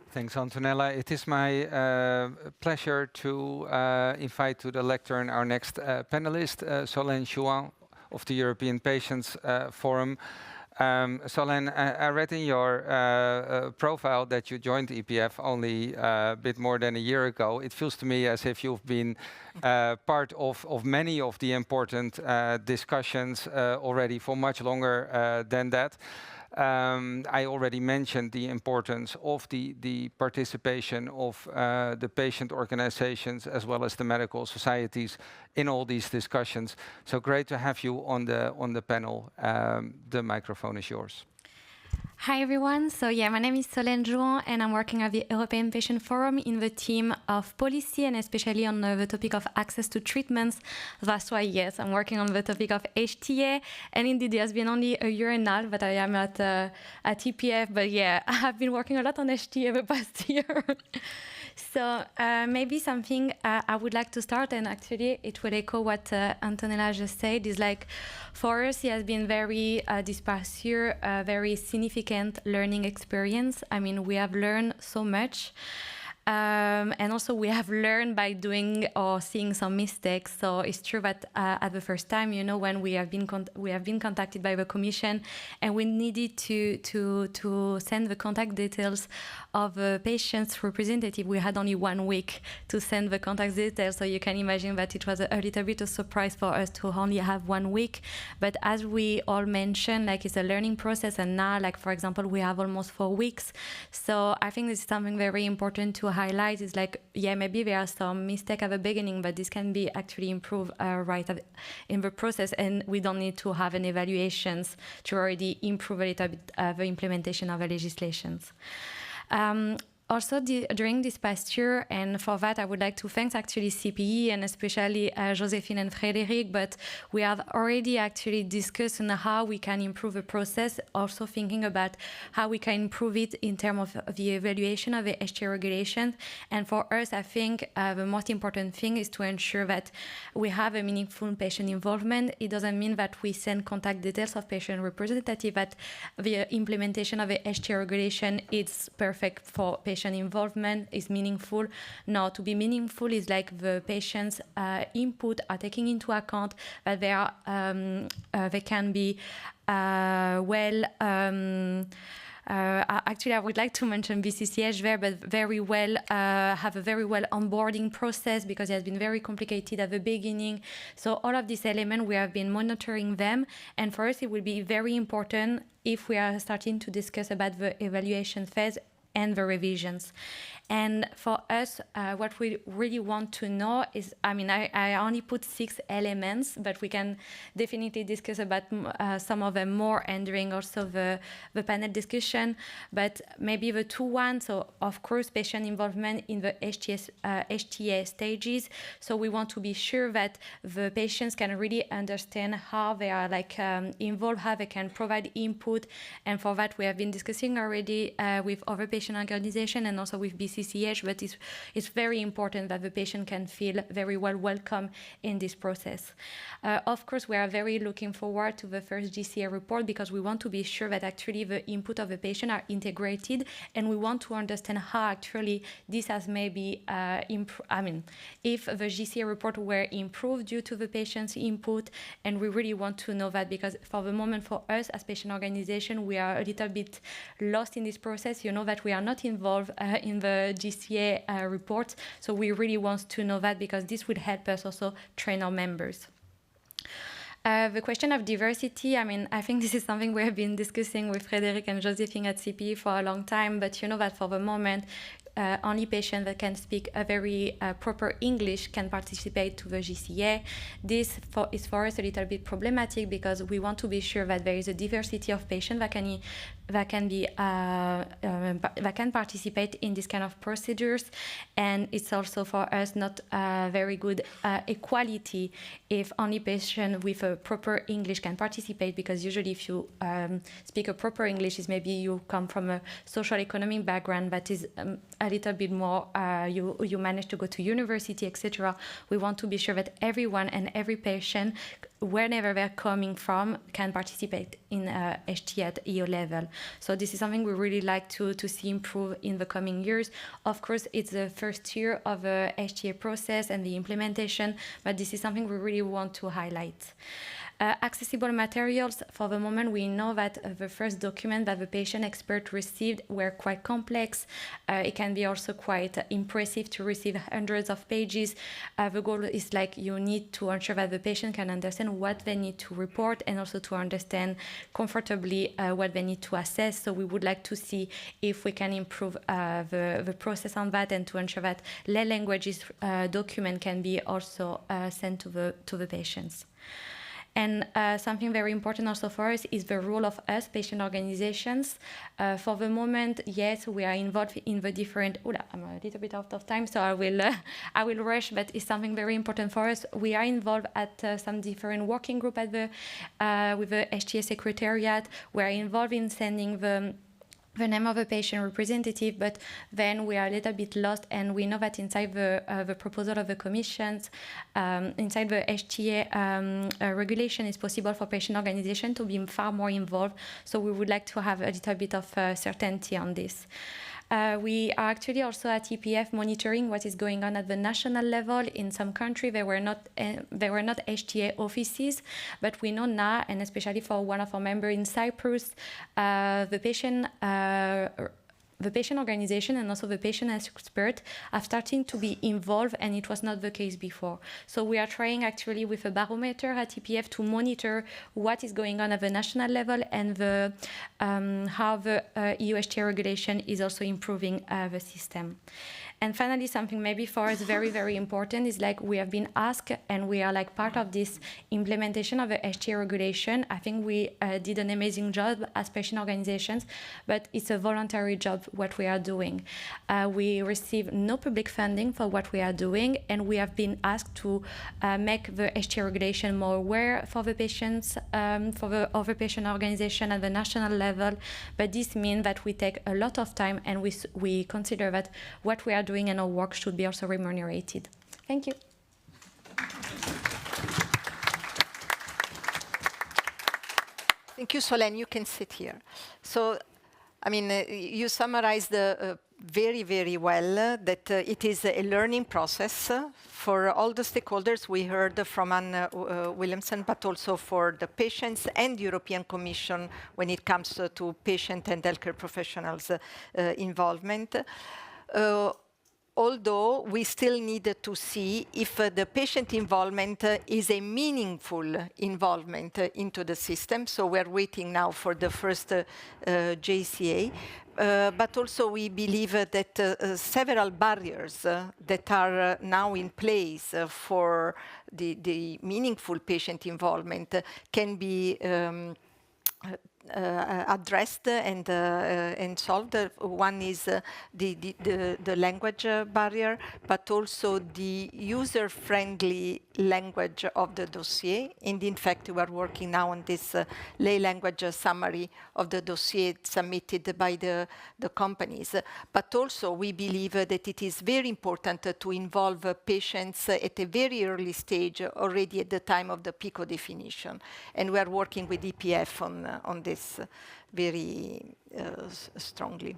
Thanks, Antonella. It is my pleasure to invite to the lectern our next panelist, Solène Jouan of the European Patients Forum. Solène, I read in your profile that you joined EPF only a bit more than a year ago. It feels to me as if you've been part of many of the important discussions already for much longer than that. I already mentioned the importance of the participation of the patient organizations as well as the medical societies in all these discussions. So great to have you on the panel. The microphone is yours. Hi everyone, so my name is Solène Jouan and I'm working at the European Patient Forum in the team of policy and especially on the topic of access to treatments. That's why, yes, I'm working on the topic of HTA, and indeed it has been only a year and a half that I am at EPF, but yeah, I have been working a lot on HTA the past year. So maybe something I would like to start, and actually it will echo what Antonella just said, is like for us it has been very, this past year, a very significant learning experience. I mean, we have learned so much. And also we have learned by doing or seeing some mistakes. So it's true that at the first time, you know, when we have been contacted by the Commission and we needed to send the contact details of the patient's representative, we had only 1 week to send the contact details. So you can imagine that it was a little bit of surprise for us to only have 1 week. But as we all mentioned, like it's a learning process, and now, like for example, we have almost 4 weeks. So I think this is something very important to highlight, is like, yeah, maybe there are some mistakes at the beginning, but this can be actually improved right in the process, and we don't need to have an evaluations to already improve a little bit the implementation of the legislations. Also, during this past year, and for that I would like to thank actually CPE and especially Josephine and Frédéric, but we have already actually discussed on how we can improve the process, also thinking about how we can improve it in terms of the evaluation of the HTA regulation. And for us, I think the most important thing is to ensure that we have a meaningful patient involvement. It doesn't mean that we send contact details of patient representative, but the implementation of the HTA regulation is perfect for patient involvement, is meaningful. Now, to be meaningful is like the patient's input are taking into account that they are they can be actually, I would like to mention BCCH there, but very well have a very well onboarding process, because it has been very complicated at the beginning. So all of these elements, we have been monitoring them, and for us it will be very important if we are starting to discuss about the evaluation phase and the revisions. And for us, what we really want to know is, I mean, I only put 6 elements, but we can definitely discuss about some of them more and during also the panel discussion. But maybe the 2 ones, so of course, patient involvement in the HTA stages. So we want to be sure that the patients can really understand how they are like involved, how they can provide input. And for that, we have been discussing already with other patient organizations and also with BCCH, but it's very important that the patient can feel very well welcome in this process. Of course, we are very looking forward to the first GCA report, because we want to be sure that actually the input of the patient are integrated, and we want to understand how actually this has maybe if the GCA report were improved due to the patient's input, and we really want to know that, because for the moment for us as patient organization, we are a little bit lost in this process. You know that we are not involved in the GCA report, so we really want to know that, because this would help us also train our members. The question of diversity, I mean, I think this is something we have been discussing with Frédéric and Josephine at CPE for a long time, but you know that for the moment, only patients that can speak a very proper English can participate to the GCA. This is for us a little bit problematic, because we want to be sure that there is a diversity of patients that can participate in this kind of procedures, and it's also for us not very good equality if only patient with a proper English can participate, because usually if you speak a proper English, is maybe you come from a social economic background that is a little bit more, you manage to go to university, etc. We want to be sure that everyone and every patient wherever they're coming from, can participate in HTA at EU level. So this is something we really like to see improve in the coming years. Of course, it's the first year of the HTA process and the implementation, but this is something we really want to highlight. Accessible materials, for the moment, we know that the first document that the patient expert received were quite complex. It can be also quite impressive to receive hundreds of pages. The goal is like you need to ensure that the patient can understand what they need to report and also to understand comfortably what they need to assess. So we would like to see if we can improve the process on that and to ensure that lay languages document can be also sent to the patients. And something very important also for us is the role of us, patient organizations. For the moment, yes, we are involved in the different, I'm a little bit out of time, so I will rush, but it's something very important for us. We are involved at some different working group at with the HTA Secretariat. We are involved in sending the name of a patient representative, but then we are a little bit lost, and we know that inside the proposal of the commissions, inside the HTA regulation, it's possible for patient organization to be far more involved. So we would like to have a little bit of certainty on this. We are actually also at EPF monitoring what is going on at the national level. In some countries, there were not HTA offices, but we know now, and especially for one of our members in Cyprus, the patient organization and also the patient expert are starting to be involved, and it was not the case before. So we are trying actually with a barometer at EPF to monitor what is going on at the national level and how the EU HTA regulation is also improving the system. And finally, something maybe for us very, very important is like we have been asked, and we are like part of this implementation of the HTA regulation. I think we did an amazing job as patient organizations, but it's a voluntary job what we are doing. We receive no public funding for what we are doing, and we have been asked to make the HTA regulation more aware for the patients, for the other patient organization at the national level. But this means that we take a lot of time, and we consider that what we are doing and our work should be also remunerated. Thank you. Thank you, Solène. You can sit here. So, I mean, you summarized very, very well that it is a learning process for all the stakeholders. We heard from Anne Williamson, but also for the patients and European Commission when it comes to patient and healthcare professionals' involvement. Although we still need to see if the patient involvement is a meaningful involvement into the system. So we're waiting now for the first JCA. But also we believe that several barriers that are now in place for the meaningful patient involvement can be addressed and solved. One is the language barrier, but also the user-friendly language of the dossier. And in fact, we are working now on this lay language summary of the dossier submitted by the companies. But also, we believe that it is very important to involve patients at a very early stage, already at the time of the PICO definition. And we are working with EPF on this very strongly.